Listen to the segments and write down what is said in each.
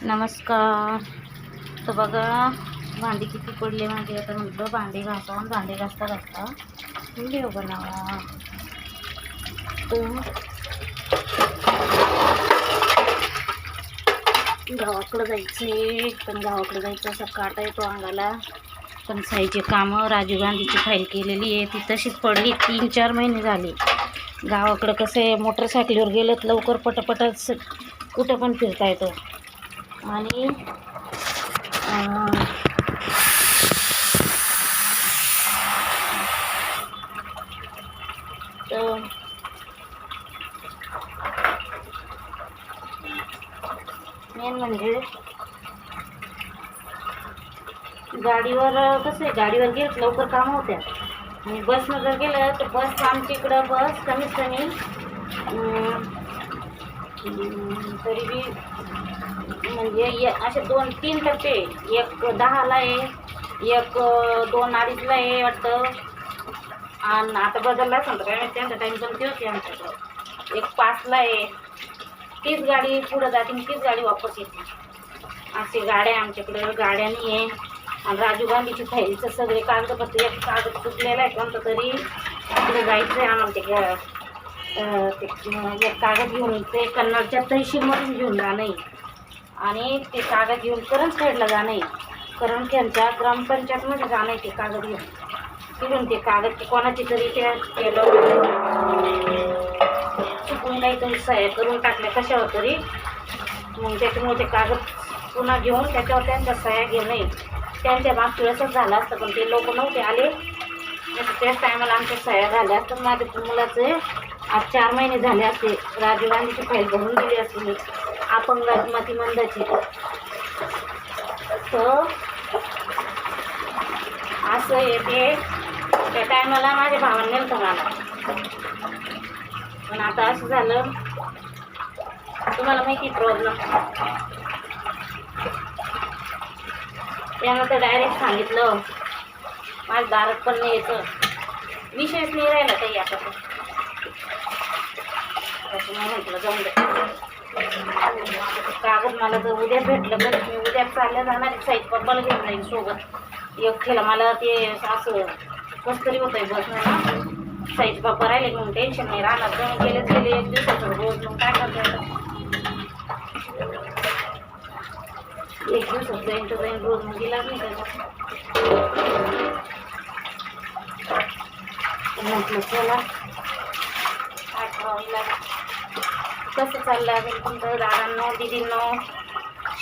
नमस्कार. तर बघा भांडी किती पडले माझे. आता म्हटलं भांडी घासून भांडी घासता घासता व्हिडिओ बनावा. तर गावाकडं जायचे, पण गावाकडं जायचं असं काटा येतो अंगाला. पण साईचे कामं राजीव गांधीची फाईल केलेली आहे, ती तशीच पडली. 3-4 महिने झाले. गावाकडं कसं आहे, मोटरसायकलीवर गेलं तर लवकर पटापट कुठं पण फिरता येतं. आणि तर मेन म्हणजे गाडीवर कसं आहे, गाडीवर गेलं लवकर कामं होत्या. आणि बसनं जर गेलं तर बस आमच्या इकडं बस कमीत कमी तरी बी म्हणजे असे 2-3 टप्पे, एक 10ला आहे, एक 2-2:30ला आहे वाटतं. आणि आता बदलला सांगतो काय माहिती, त्यांचा टाईम पण ते होते आमच्याकडं. एक 5ला आहे. तीच गाडी पुढं जाते आणि तीच गाडी वापस येते. असे गाड्या आमच्याकडं गाड्या नाही आहे. आणि राजीव गांधीची फाईलचं सगळे कागदपत्र, एक कागद चुकलेला आहे कोणतं तरी, तिकडे जायचं आहे आम्हाला. ते एक कागद घेऊन ते कन्नडच्या तहसीलमधून घेऊन जाणं आहे. आणि ते कागद घेऊन करंज साईडला जाणं आहे, कारण त्यांच्या ग्रामपंचायतमध्ये जाणं आहे. ते कागद घेऊन तिथून ते कागद कोणाची तरी त्या केलं चुकून काहीतरी सह्या करून टाकल्या कशावर तरी. मग त्याच्यामुळे ते कागद पुन्हा घेऊन त्याच्यावर त्यांच्या सह्या घेणं आहे. त्यांच्या मागच्या वेळेसच झालं असतं, पण ते लोक नव्हते आले. त्याच टायमाला आमच्या सह्या झाल्या असतात. माझ्या मुलाचे आज 4 महिने झाले असते. राजीव गांधीची फाईल भरून दिली असते मी, अपंग मतिमंदाची. तर असं येते. त्या टायमाला माझ्या भावाने नेलं मला. पण आता असं झालं, तुम्हाला माहिती प्रॉब्लेम. त्यानं तर डायरेक्ट सांगितलं माझ्या दारात पण नाही यायचं, विषयच नाही राहिला काही. आता त्याच्यामुळे म्हटलं जाऊन दे. कागद मला जर उद्या भेटलं तर मी उद्या चालल्या जाणार. साईज पप्पाला घेऊन जाईल सोबत. एकट्याला मला ते असं कसं तरी होतं आहे बसणं ना. साईज पप्पा राहिले म्हणून टेन्शन नाही राहणार. जाऊन गेले 1 दिवसाचं रोज. मग काय करता, 1 दिवसात जाईन तर जाईन, रोज मग गेला नाही त्याला. म्हटलं चला काय करावं लागेल. कसं चाललं अजून तुमचं दादांनो दिदींनो.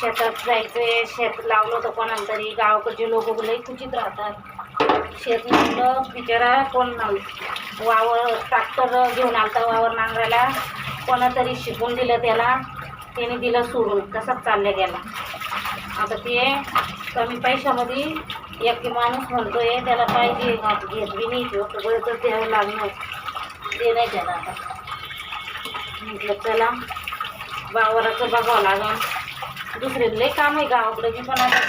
शेतात जायचं, शेत लावलं होतं कोणाला तरी. गावाकडचे लोक लई खुशीत राहतात. शेत लावलं बिचारा, कोण वावर ट्रॅक्टर घेऊन आलता वावर नांगरायला. कोणातरी शिकून दिलं त्याला, त्याने दिलं सोडून. तसाच चालल्या गेला. आता ते कमी पैशामध्ये एक माणूस म्हणतोय त्याला पाहिजे, घेत बी नाही. तो सगळं द्यावं लागणार, ते नाही त्याला. आता म्हटलं चला वावराचं बघावं लागेल. दुसरे लय काम आहे गावाकडे बी, पण आता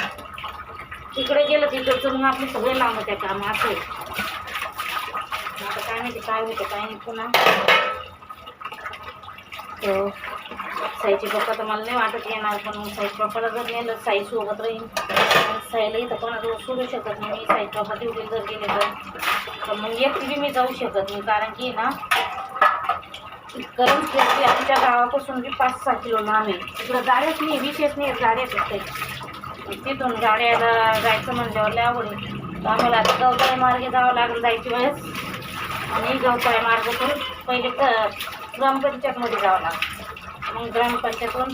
तिकडे गेलं तिकडचं मग आपले सगळे लांब त्या कामं असे. आता काय माहिती काय होतं काय नाही. पुन्हा तर साईचे पप्पा तर मला नाही वाटत येणार, पण मग साईच पप्पाला जर नेलं साई सोबत राहील. साईला इथं कोणाजवळ सोडू शकत नाही मी. साईच पप्पा ड्युटी जर गेले तर मग एकटी बी मी जाऊ शकत नाही, कारण की ना करंज की आमच्या गावापासून बी 5-6 किलो लांब आहे. तिकडं गाड्याच नाही, विशेष नाही गाड्याच असते. तिथून गाड्याला जायचं म्हणल्यावर लय आवड आहे. तर आम्हाला आता गवताळे मार्गे जावं लागेल जायची वेळेस. आणि गवताळे मार्ग करून पहिले ग्रामपंचायतमध्ये जावं लागेल. मग ग्रामपंचायतून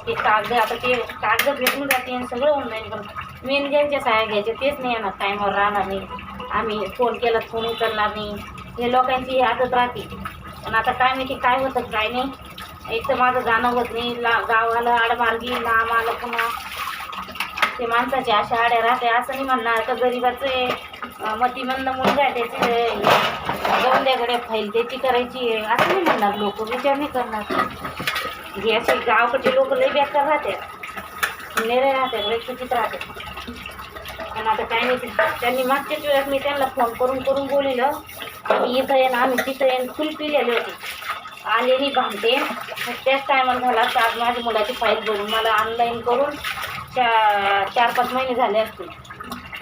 ते कागद, आता ते कागद भेटून जाते आणि सगळं होऊन जाईल. पण मेन ज्यांच्या सहाय्या घ्यायचे तेच नाही येणार, टायमावर राहणार नाही. आम्ही फोन केला फोन उचलणार नाही. हे लोकांची आदत राहते. पण आता काय माहिती काय होतं काय नाही. एक तर माझं जाणं होत नाही गावाला आडमार्गी लांब आलं. पुन्हा ते माणसाचे अशा आड्या राहते. असं नाही म्हणणार तर गरीबाचे मतिमंद मुलगा आहे त्याची गवंड्याकडे फाईल त्याची करायची आहे असं नाही म्हणणार. लोक विचार नाही करणार. हे असे गावाकडचे लोक लई बेकार राहते, नेरे राहते, लई चुकीत राहते. पण आता काय नाही, त्यांनी मागच्याच वेळेस मी त्यांना फोन करून बोलिलं आम्ही इथं येईन आम्ही तिथं येईन, फुल पिलेले होते. आले नाही भांडते. मग त्याच टायमाला झाला तर आज माझ्या मुलाची फाईल भरून मला ऑनलाईन करून 4-5 महिने झाले असतील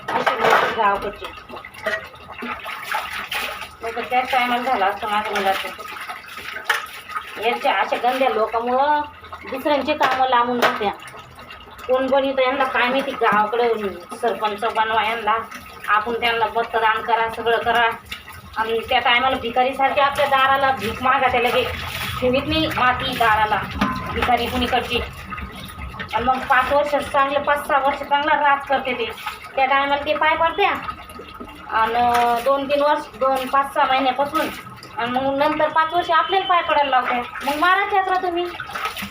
अशी गावाकडचे. मग त्याच टायमाला झाला असतं माझ्या मुलाचं. यांच्या अशा गंद्या लोकांमुळं दुसऱ्यांची कामं लांबून जात्या. कोण बनित यांना काय माहिती. गावाकडे सरपंच बनवा यांना, आपण त्यांना मतदान करा, सगळं करा. आणि त्या टायमाला भिकारीसारखे आपल्या दाराला भीक मागा त्या लगे ठेवीत नाही माती दाराला भिकारी कुणीकडची. आणि मग 5 वर्ष चांगलं 5-6 वर्ष चांगला राज करते ते. त्या टायमाला ते पाय पडत्या आणि 2-3 वर्ष 5-6 महिन्यापासून आणि मग नंतर 5 वर्ष आपल्याला पाय पडायला लावते. मग माराच यात्रा तुम्ही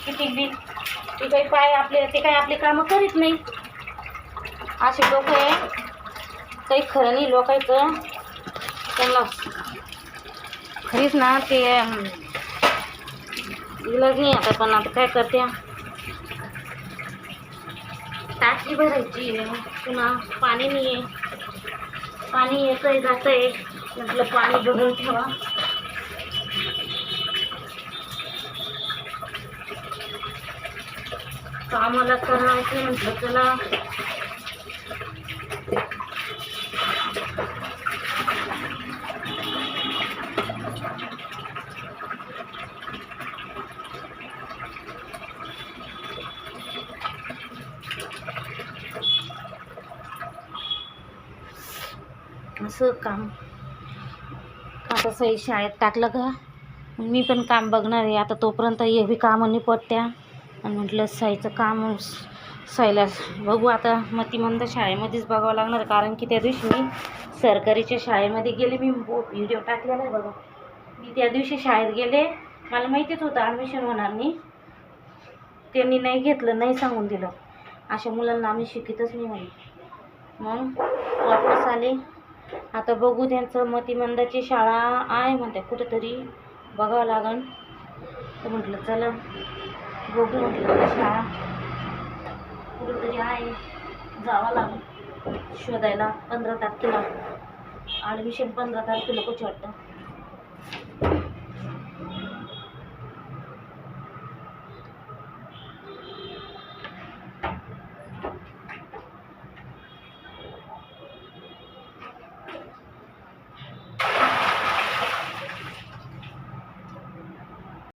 किती बी. ते काही पाय आपले ते काही आपली कामं करीत नाही. असे लोक आहे काही खरं नाही लोकांचं. त्यांना खरीच ना ते इलाज नाही आता. पण आता काय करते, टाकी भरायची पुन्हा पाणी नाही आहे. पाणी येतंय जातंय म्हटलं पाणी भरून ठेवा. कामाला करायचं म्हटलं चला. असं काम आता सई शाळेत टाकलं का मी पण काम बघणार आहे आता. तोपर्यंत हे बी कामं निपटत्या. आणि म्हटलं साईचं काम साईला बघू आता. मतिमंद शाळेमध्येच बघावं लागणार. कारण की त्या दिवशी मी सरकारीच्या शाळेमध्ये गेले. मी व्हिडिओ टाकलेला आहे बघा. मी त्या दिवशी शाळेत गेले. मला माहितीच होतं ॲडमिशन होणार नाही. त्यांनी नाही घेतलं, नाही सांगून दिलं. अशा मुलांना आम्ही शिकतच नाही म्हणे. मग वापस आले. आता बघू त्यांचं मतिमंदाची शाळा आहे म्हणते कुठेतरी बघावं लागन. तर म्हटलं चला बघू म्हटलं शाळा कुठेतरी आहे जावं लागेल शोधायला. 15 तारखेला ॲडमिशन 15 तारखेला कुठे वाटतं.